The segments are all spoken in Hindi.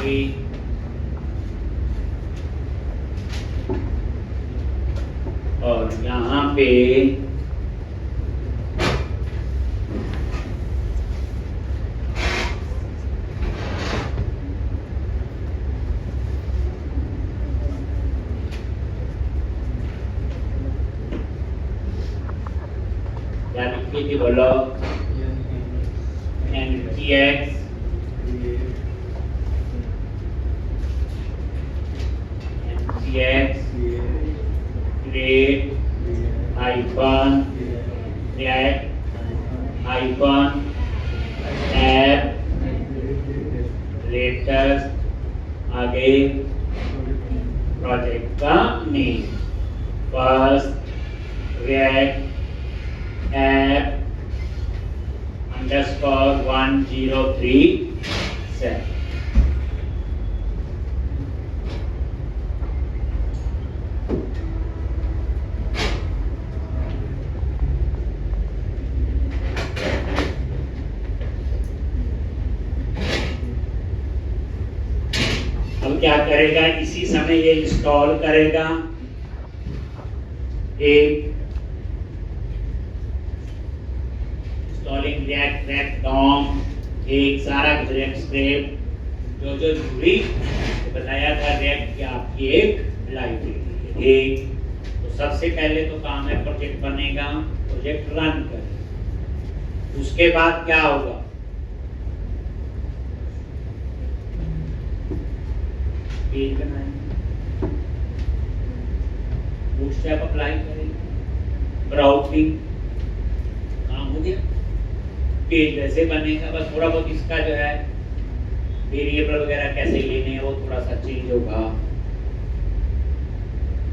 जाएगी। और यहाँ पे क्या लिखी थी बोलो? NTX create hyphen react hyphen app latest आगे प्रोजेक्ट का name first react app underscore 1037। अब क्या करेगा, इसी समय ये इंस्टॉल करेगा एक इंस्टॉलिंग react DOM, एक सारा react स्क्रिप्ट जो जरूरी बताया था react की आपकी एक लाइब्रेरी है। एक तो सबसे पहले तो काम है प्रोजेक्ट बनेगा, प्रोजेक्ट रन करेगा, उसके बाद क्या होगा, पेज बनाएंगे, बूटस्ट्रैप अप्लाई करेंगे, ब्राउजिंग काम हो गया, पेज वैसे बनेगा। बस थोड़ा बहुत इसका जो है वेरिएबल वगैरह कैसे लेने हैं वो थोड़ा सा चेंज होगा।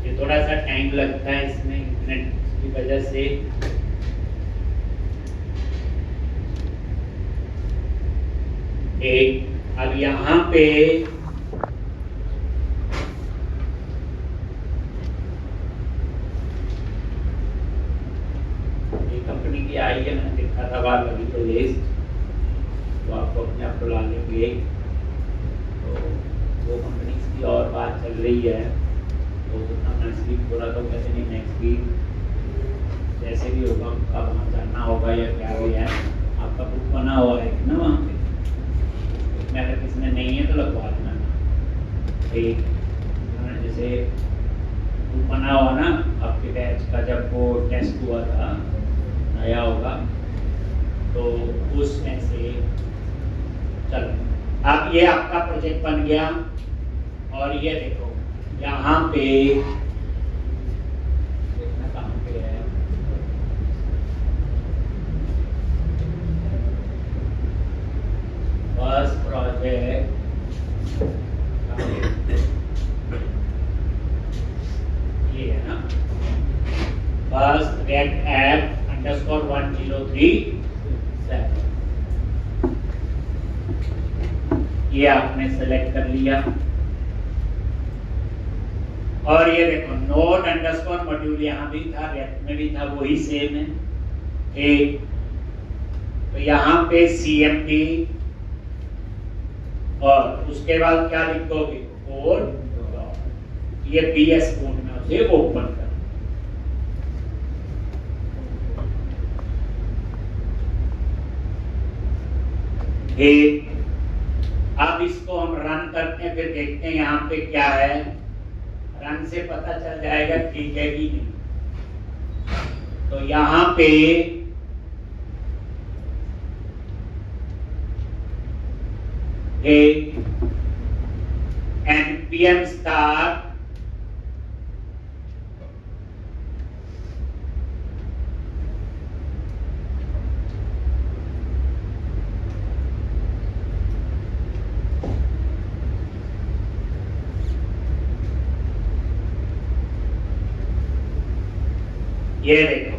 ये थोड़ा सा टाइम लगता है इसमें इंटरनेट की वजह से। एक अब यहाँ पे कंपनी की आई है, मैंने देखा था बाहर लगी तो लिस्ट, तो आपको अपने आप बुला लेंगे। तो वो कंपनी की और बात चल रही है, तो जितना नेक्स्ट वीक बोला तो कैसे नहीं, नेक्स्ट वीक जैसे भी होगा उनका वहाँ जाना होगा या क्या भी है। आपका बुक बना हुआ है ना वहाँ पे, मैं अगर किसी ने नहीं है तो लगवा देना। ठीक, जैसे बुक बना हुआ ना आपके बैच का, जब वो टेस्ट हुआ था आया होगा तो उसमें से चलो। अब ये आपका प्रोजेक्ट बन गया और ये देखो यहाँ पे देखना कहाँ पे है, फर्स्ट प्रोजेक्ट ये है ना, फर्स्ट react app underscore 1037। ये आपने सेलेक्ट कर लिया और ये देखो नोड अंडरस्कोर मॉड्यूल यहाँ भी था, react में भी था, वही सेम है। एक तो यहाँ पे CMD और उसके बाद क्या लिखोगे, कोड, ये BS कोड में उसे ओपन कर। एक अब इसको हम रन करते हैं, फिर देखते हैं यहाँ पे क्या है, रन से पता चल जाएगा ठीक है कि नहीं। तो यहाँ पे एक npm start ये देखो,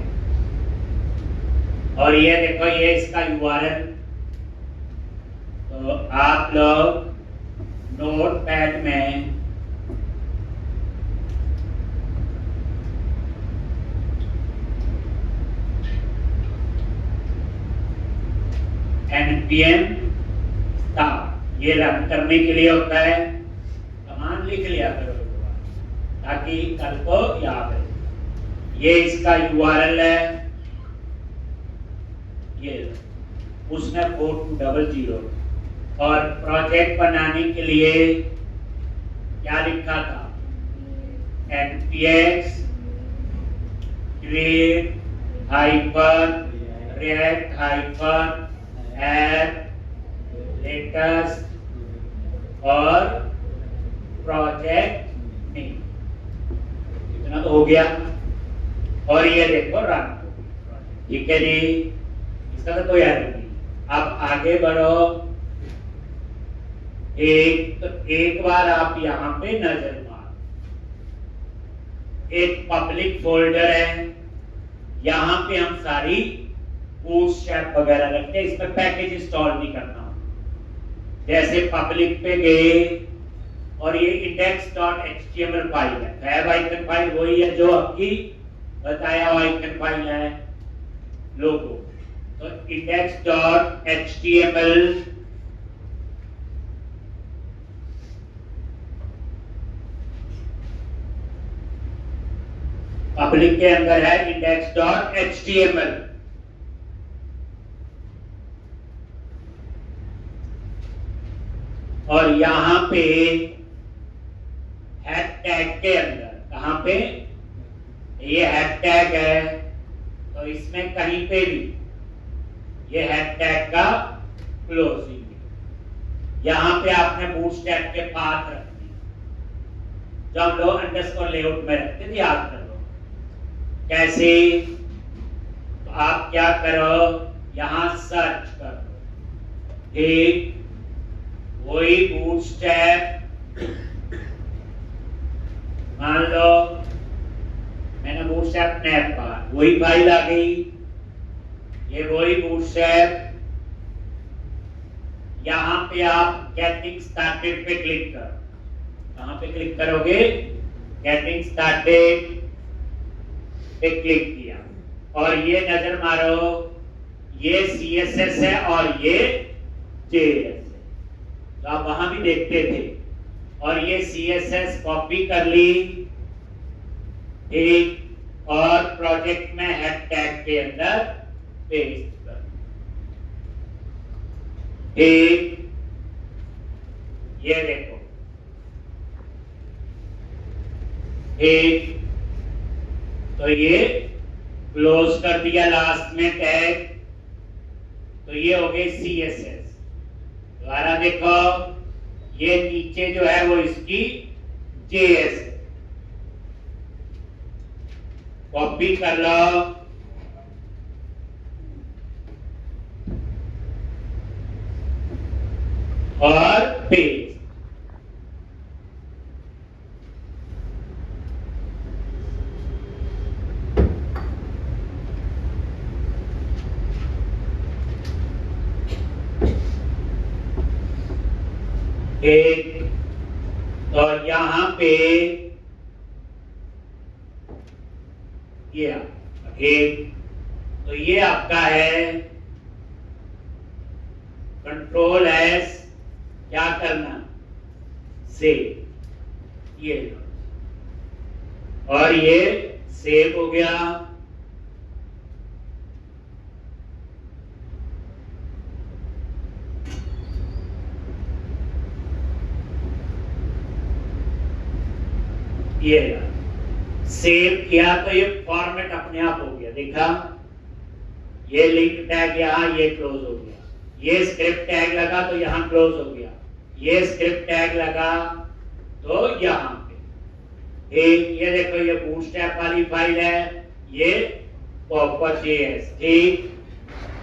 और ये देखो ये इसका URL। तो आप लोग नोटपैड में npm start ये रन करने के लिए होता है, कमांड लिख लिया करो ताकि कल को याद रहे। ये इसका यूआरएल है, ये उसने 4200 और प्रोजेक्ट बनाने के लिए क्या लिखा था, npx create react add latest और प्रोजेक्ट नेम, इतना तो हो गया। और ये देखो रन, ठीक है जी, इसका तो कोई याद नहीं। अब आगे बढ़ो, एक बार आप यहाँ पे नजर मारो, एक पब्लिक फोल्डर है, यहाँ पे हम सारी बूटस्ट्रैप वगैरह रखते हैं, इसमें पैकेज इंस्टॉल नहीं करना। जैसे पब्लिक पे गए और ये index.html फाइल है, फैब आइकन फाइल वही है जो आपकी बताया हुआ आइकन फाइल है लोगो, तो index.html पब्लिक के अंदर है index.html। और यहां पे हैश टैग के अंदर, कहां पे, ये हैश टैग है, तो इसमें कहीं पे भी ये हैश टैग का क्लोजिंग, यहां पे आपने बूटस्ट्रैप के पाथ रखनी, जो हम लोग अंडरस्कोर लेआउट में रखते थे, याद कर लो कैसे। तो आप क्या करो, यहां सर्च करो, एक वही बूटस्ट्रैप, मान लो मैंने बूटस्ट्रैप नैप कहा, वही फाइल आ गई, ये वही बूटस्ट्रैप। यहां पे आप गेटिंग स्टार्टेड पे क्लिक करो, कहां पे क्लिक करोगे, गेटिंग स्टार्टेड पे क्लिक किया, और ये नजर मारो, ये CSS है और ये JS है, तो आप वहां भी देखते थे, और ये CSS कॉपी कर ली, एक और प्रोजेक्ट में हैश टैग के अंदर पेस्ट कर, एक ये देखो, एक तो ये क्लोज कर दिया लास्ट में टैग, तो ये हो गई CSS। दोबारा देखो, ये नीचे जो है वो इसकी JS है, कॉपी कर लो, और पेस्ट, एक, और यहां पे ये एक, तो ये आपका है कंट्रोल एस, क्या करना, सेव, ये, और ये सेव हो गया। ये सेव किया तो ये फॉर्मेट अपने आप हो गया, देखा, ये लिंक टैग यहाँ, ये क्लोज हो गया, ये स्क्रिप्ट टैग लगा तो यहाँ क्लोज हो गया, ये स्क्रिप्ट टैग लगा तो यहाँ पे एक, ये देखो ये बूटस्ट्रैप वाली फाइल है, ये pop.js, ठीक।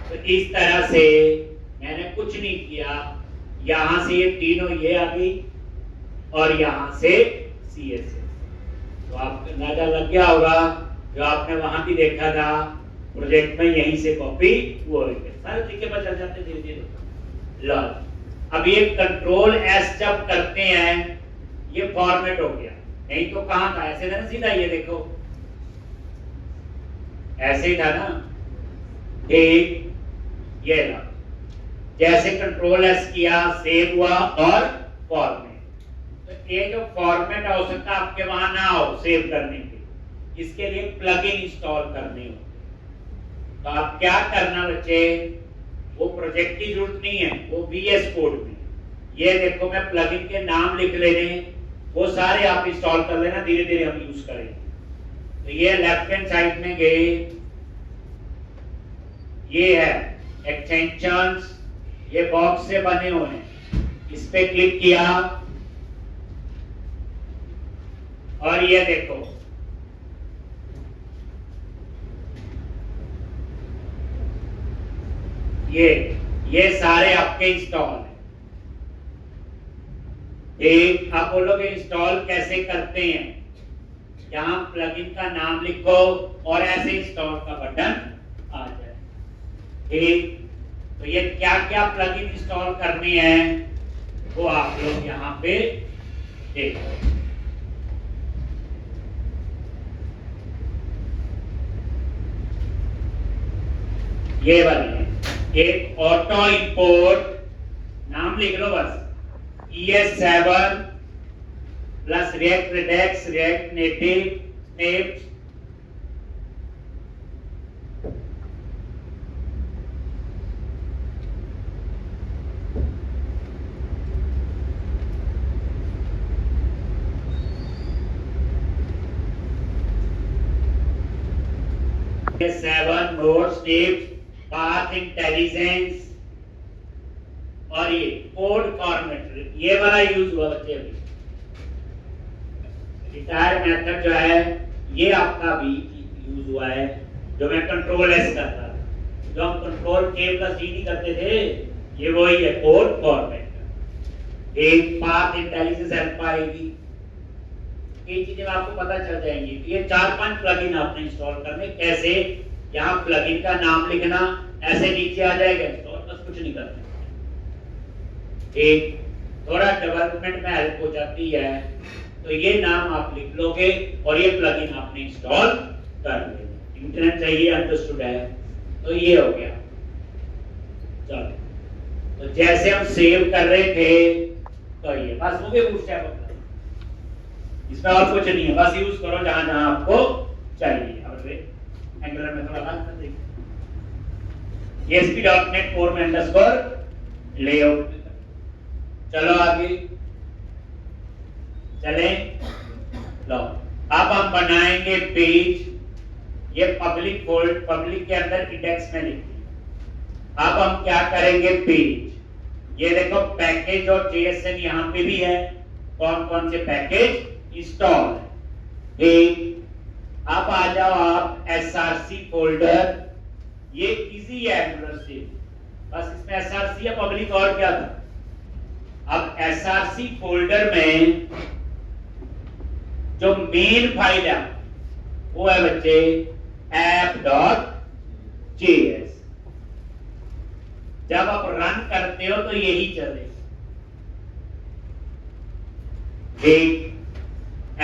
तो इस तरह से मैंने कुछ नहीं किया, यहां से ये तीनों ये आ गई और यहां से CSS, तो आपको अंदाजा लग गया होगा, जो आपने वहां भी देखा था प्रोजेक्ट में, यहीं से कॉपी वो सारे तरीके पर चल जाते धीरे धीरे। लो अब ये कंट्रोल एस जब करते हैं ये फॉर्मेट हो गया, नहीं तो कहां था, ऐसे था ना सीधा, ये देखो ऐसे ही था ना, एक ये ला, जैसे कंट्रोल एस किया, सेव हुआ और फॉर्मेट। तो ये जो फॉर्मेट आवश्यकता आपके वहां ना हो सेव करने के, इसके लिए प्लगइन इंस्टॉल करने हो। तो आप क्या करना बच्चे, वो प्रोजेक्ट की जरूरत नहीं है, वो VS कोड में ये देखो मैं प्लगइन के नाम लिख लेने, वो सारे आप इंस्टॉल कर लेना, धीरे धीरे हम यूज करेंगे। तो ये लेफ्ट हैंड साइड में गए, ये है एक्सटेंशंस, ये बॉक्स से बने हुए हैं, इस पे क्लिक किया और ये देखो ये सारे आपके इंस्टॉल हैं। एक आप बोलोगे इंस्टॉल कैसे करते हैं, यहां प्लगइन का नाम लिखो और ऐसे इंस्टॉल का बटन आ जाए। ठीक, तो ये क्या क्या प्लगइन इंस्टॉल करनी है वो आप लोग यहां पे देखो। ये वाली है, एक ऑटो इंपोर्ट, नाम लिख लो बस, ES7 plus React Redux, React Native, snaps, ES7 node snaps, path intelligence और ये कोड फॉर्मेट, ये वाला यूज हुआ बच्चे। अभी रिटायर मेथड जो है ये आपका भी यूज हुआ है, जो मैं कंट्रोल एस करता था, जो हम कंट्रोल के प्लस डी नहीं करते थे, ये वही है कोड फॉर्मेट। एक पाथ इंटेलिजेंस हेल्प आएगी, ये चीजें आपको पता चल जाएंगी। ये 4-5 प्लगइन आपने इंस्टॉल करने, कैसे, यहाँ प्लगइन का नाम लिखना, ऐसे नीचे आ जाएगा इंस्टॉल, बस कुछ नहीं करना। एक थोड़ा डेवलपमेंट में हेल्प हो जाती है, तो ये नाम आप लिख लोगे और ये प्लगइन आपने इंस्टॉल कर लेना। इंटरनेट चाहिए, अंडरस्टूड है, तो ये हो गया। चलो, तो जैसे हम सेव कर रहे थे, तो ये बस हो गए बूटस्ट्रैप अपना, इसमें और कुछ नहीं है, बस यूज करो जहां जहां आपको चाहिए। अब एंगुलर में थोड़ा बात कर देंगे, ASP.NET Core में अंडरस्कोर लेआउट। चलो आगे चले, लो अब हम बनाएंगे पेज, ये पब्लिक फोल्ड, पब्लिक के अंदर इंडेक्स में लिखिए। अब हम क्या करेंगे, पेज, ये देखो पैकेज और JSON यहाँ पे भी है, कौन कौन से पैकेज इंस्टॉल है। एक अब आ जाओ आप SRC फोल्डर, ये इजी है एंगुलर से, बस इसमें SRC या पब्लिक और क्या था। अब SRC फोल्डर में जो मेन फाइल है वो है बच्चे app.js। जब आप रन करते हो तो यही चलेगा,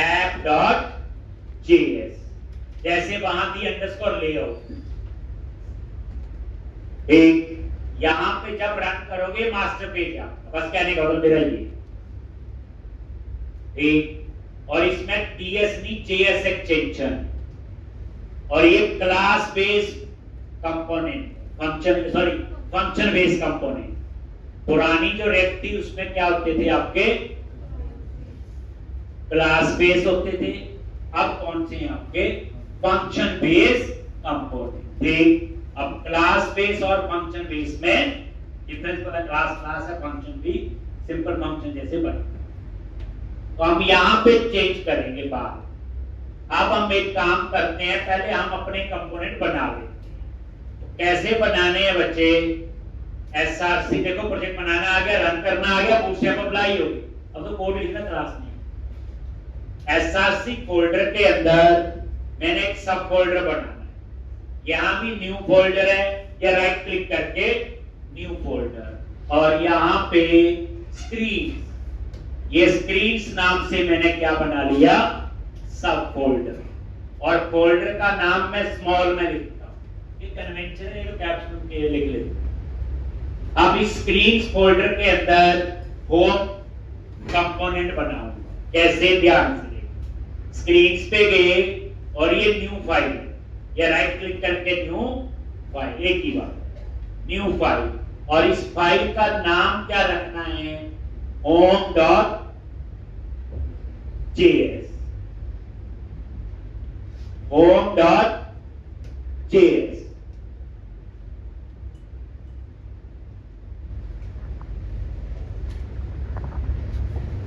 app.js, जैसे वहां दी अंडरस्कोर लेआउट। एक यहां पे जब रन करोगे मास्टर पेज आपका, बस कहने का मतलब मेरा ये एक, और इसमें TS नहीं JS एक्सटेंशन, और ये class based component, function based component. पुरानी जो रेप थी उसमें क्या होते थे आपके, क्लास बेस होते थे, अब कौन से हैं आपके, फंक्शन बेस्ड कंपोनेंट। ठीक, अब क्लास बेस और फंक्शन बेस में डिफरेंस पता, क्लास है, फंक्शन भी सिंपल फंक्शन जैसे बनता है। तो हम यहां पे चेंज करेंगे बात। अब हम एक काम करते हैं, पहले हम अपने कंपोनेंट बना लेते हैं। तो कैसे बनाने हैं बच्चे, SRC देखो प्रोजेक्ट बनाना आ गया, रन करना आ गया, बूटस्ट्रैप अप्लाई हो गई, अब तो कोड लिखना क्लास नहीं। SRC फोल्डर के अंदर मैंने एक सब फोल्डर बनाना है, यहां भी न्यू फोल्डर है, या राइट क्लिक करके न्यू फोल्डर, और यहां पे स्क्रीन, ये स्क्रीन्स नाम से मैंने क्या बना लिया, सब फोल्डर, और फोल्डर का नाम मैं स्मॉल में लिखता हूं, ये कन्वेंशन है, तो कैप्शन के लिख लेते। अब इस स्क्रीन्स फोल्डर के अंदर होम कंपोनेंट बनाऊंगा। कैसे, ध्यान से स्क्रीन्स पे गए और ये न्यू फाइल, या राइट क्लिक करके न्यू फाइल, एक ही बात, न्यू फाइल, और इस फाइल का नाम क्या रखना है, home.js, home.js।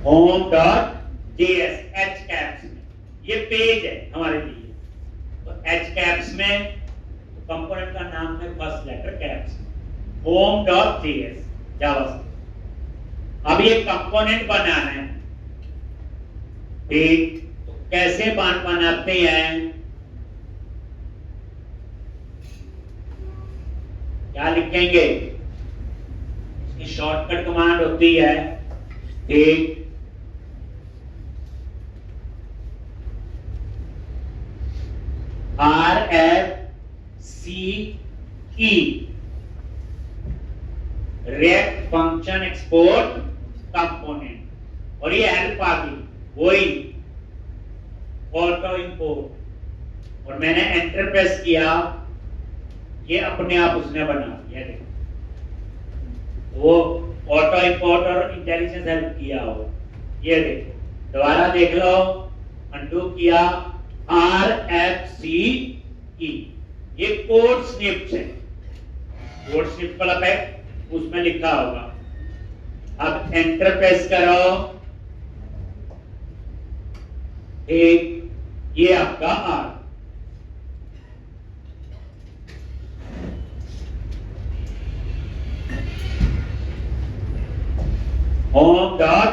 home.js h caps में, ये पेज है हमारे लिए, तो h caps में कंपोनेंट का नाम है first letter caps, home.js JavaScript. अब ये कंपोनेंट बनाना है, ठीक, तो कैसे बनाते हैं, क्या लिखेंगे, इसकी शॉर्टकट कमांड होती है, ठीक, RFCE, react function export component, और ये हेल्प आ गई, वही ऑटो इंपोर्ट, और मैंने एंटर प्रेस किया, ये अपने आप उसने बना दिया, देखो वो ऑटो इंपोर्ट और इंटेलिजेंस हेल्प किया हो, ये देखो, दोबारा देख लो, अनडू किया, RFCE, ये कोड स्निप्स है, कोड स्निप वाला पैक उसमें लिखा होगा। अब एंटर प्रेस करो, एक ये आपका आर, home.js,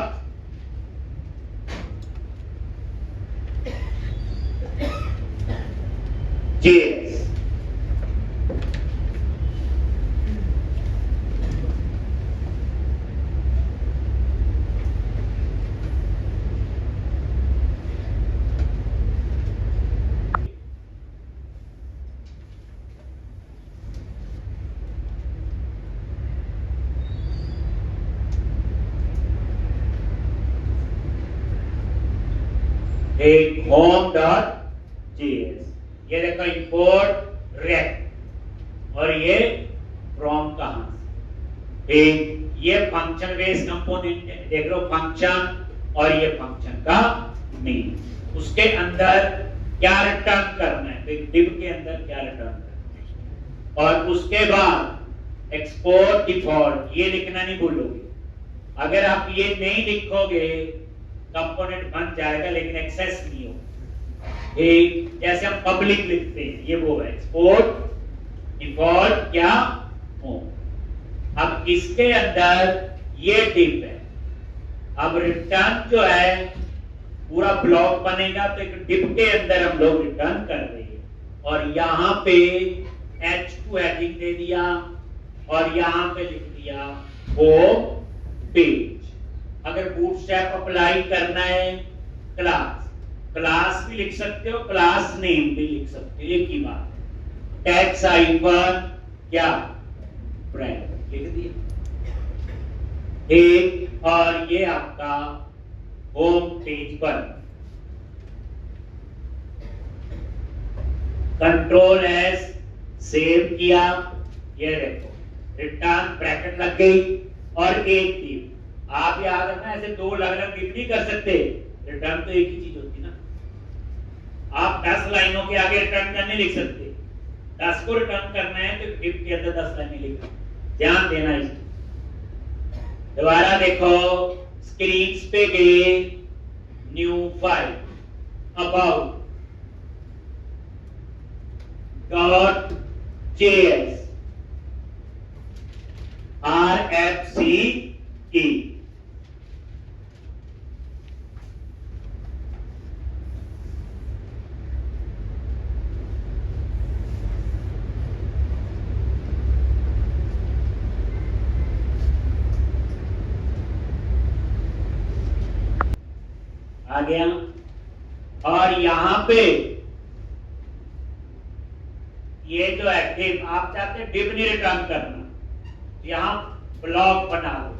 एक home.js, ये देखो इंपोर्ट रेक्ट, और ये फ्रॉम कहां से, एक ये फंक्शन बेस्ड कंपोनेंट है, देख लो फंक्शन, और ये फंक्शन का नेम, उसके अंदर क्या रिटर्न करना है, डिव के अंदर क्या रिटर्न करना है, और उसके बाद एक्सपोर्ट डिफॉल्ट, ये लिखना नहीं भूलोगे, अगर आप ये नहीं लिखोगे कंपोनेंट बन जाएगा लेकिन एक्सेस नहीं होगा, जैसे हम पब्लिक लिखते हैं, ये वो है एक्सपोर्ट डिफॉल्ट क्या हो। अब इसके अंदर ये डिव है, अब रिटर्न जो है पूरा ब्लॉक बनेगा, तो एक डिव के अंदर हम लोग रिटर्न कर रहे हैं, और यहाँ पे H2 हेडिंग दे दिया, और यहाँ पे लिख दिया होम पेज। अगर बूटस्ट्रैप अप्लाई करना है, क्लास भी लिख सकते हो, क्लास नेम भी लिख सकते हो, एक ही बात, टैक्स हाइफन क्या ब्रैकेट लिख दिया, एक, और ये आपका होम पेज पर कंट्रोल एस सेव किया, ये देखो रिटर्न ब्रैकेट लग गई, और एक टिप आप याद रखना, ऐसे दो अलग अलग टिप नहीं कर सकते, रिटर्न तो एक ही चीज होती ना, आप 10 लाइनों के आगे रिटर्न करने लिख सकते, 10 को रिटर्न करना है तो टिप के अंदर 10 लाइनें लिखो, ध्यान देना इसको। दोबारा देखो, स्क्रीन्स पे गए, new file, about .js, RFCE, आ गया, और यहां पे ये जो है डिव, आप चाहते हैं डिव नहीं रिटर्न करना, यहां ब्लॉक बना लो,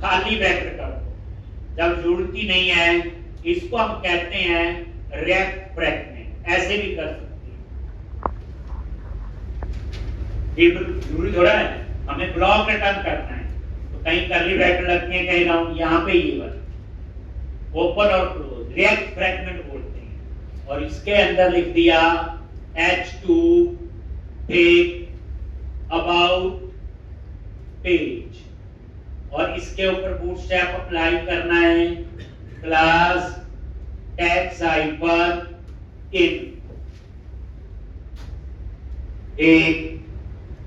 खाली ब्रैकेट कर दो, जब जरूरत ही नहीं है इसको हम कहते हैं रेक्ट फ्रैगमेंट। ऐसे भी कर सकते हैं, जरूरी थोड़ा है हमें ब्लॉक रिटर्न करना है, तो कहीं कर्ली ब्रैकेट लगती है, कहीं राउंड, यहाँ पे ये वाला ओपन और क्लोज रेक्ट फ्रैगमेंट बोलते हैं। और इसके अंदर लिख दिया H2 टेक अबाउट पेज, और इसके ऊपर बूटस्ट्रैप अप्लाई करना है, क्लास टेक्स्ट हाइपर इन एक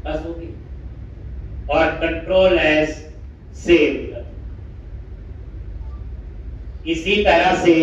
बस होगी, और कंट्रोल एस सेव। इसी तरह से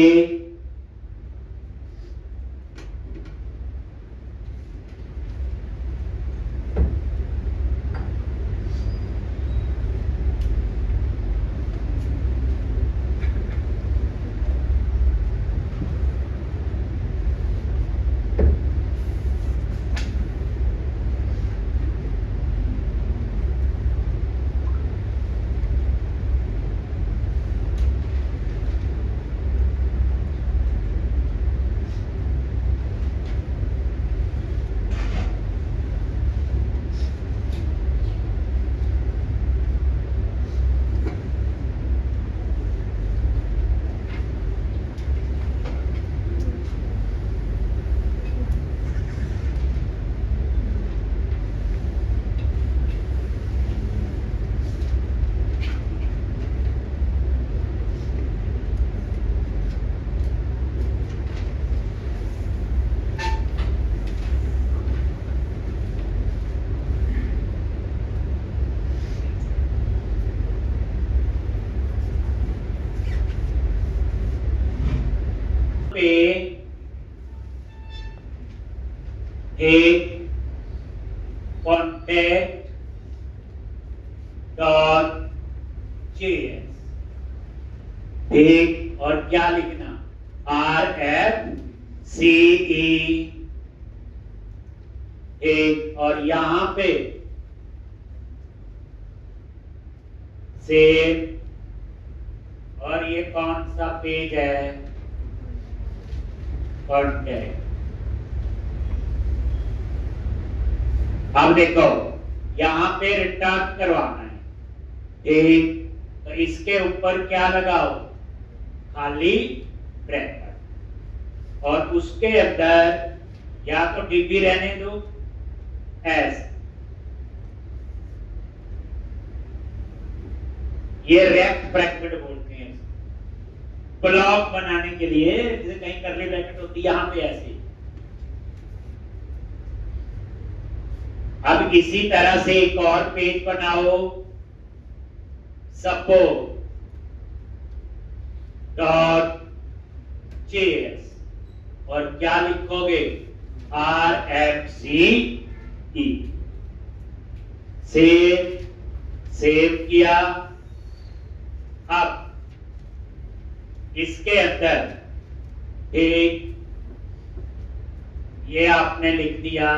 पे एक कॉन्टैक्ट डॉट जेएस एक, और क्या लिखना RFCE एक, और यहां पे सेव। और ये कौन सा पेज है, कॉन्टैक्ट। अब देखो यहां पे रिटर्न करवाना है, ठीक, तो इसके ऊपर क्या लगाओ, खाली ब्रैकेट, और उसके अंदर या तो डीपी रहने दो एस, ये रेक्ट ब्रैकेट बोलते हैं। ब्लॉक बनाने के लिए जैसे कहीं कर्ली ब्रैकेट होती है, यहां पे ऐसे। अब इसी तरह से एक और पेज बनाओ, सपोर्ट डॉट जेएस, और क्या लिखोगे RFCE सेव किया। अब इसके अंदर एक ये आपने लिख दिया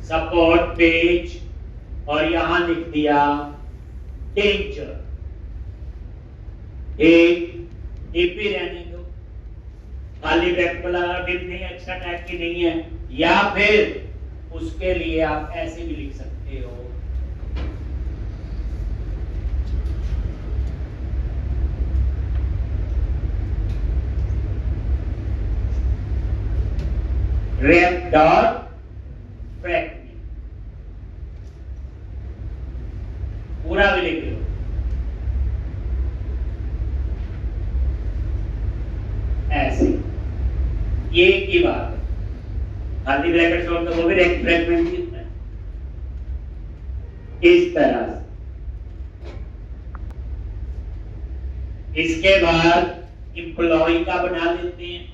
सपोर्ट पेज, और यहां लिख दिया टीचर एक, डीपी रहने दो, खाली ब्रैकेट लगा, डिप नहीं, एक्स्ट्रा टैग की नहीं है, या फिर उसके लिए आप ऐसे भी लिख सकते हो ref dot fragment, पूरा भी लिख लो। ऐसे ये की बात है, खाली ब्रैकेट छोड़ दो, वो भी रेक्ट फ्रैगमेंट ही होता है। इस तरह से इसके बाद एम्प्लॉय का बना लेते हैं,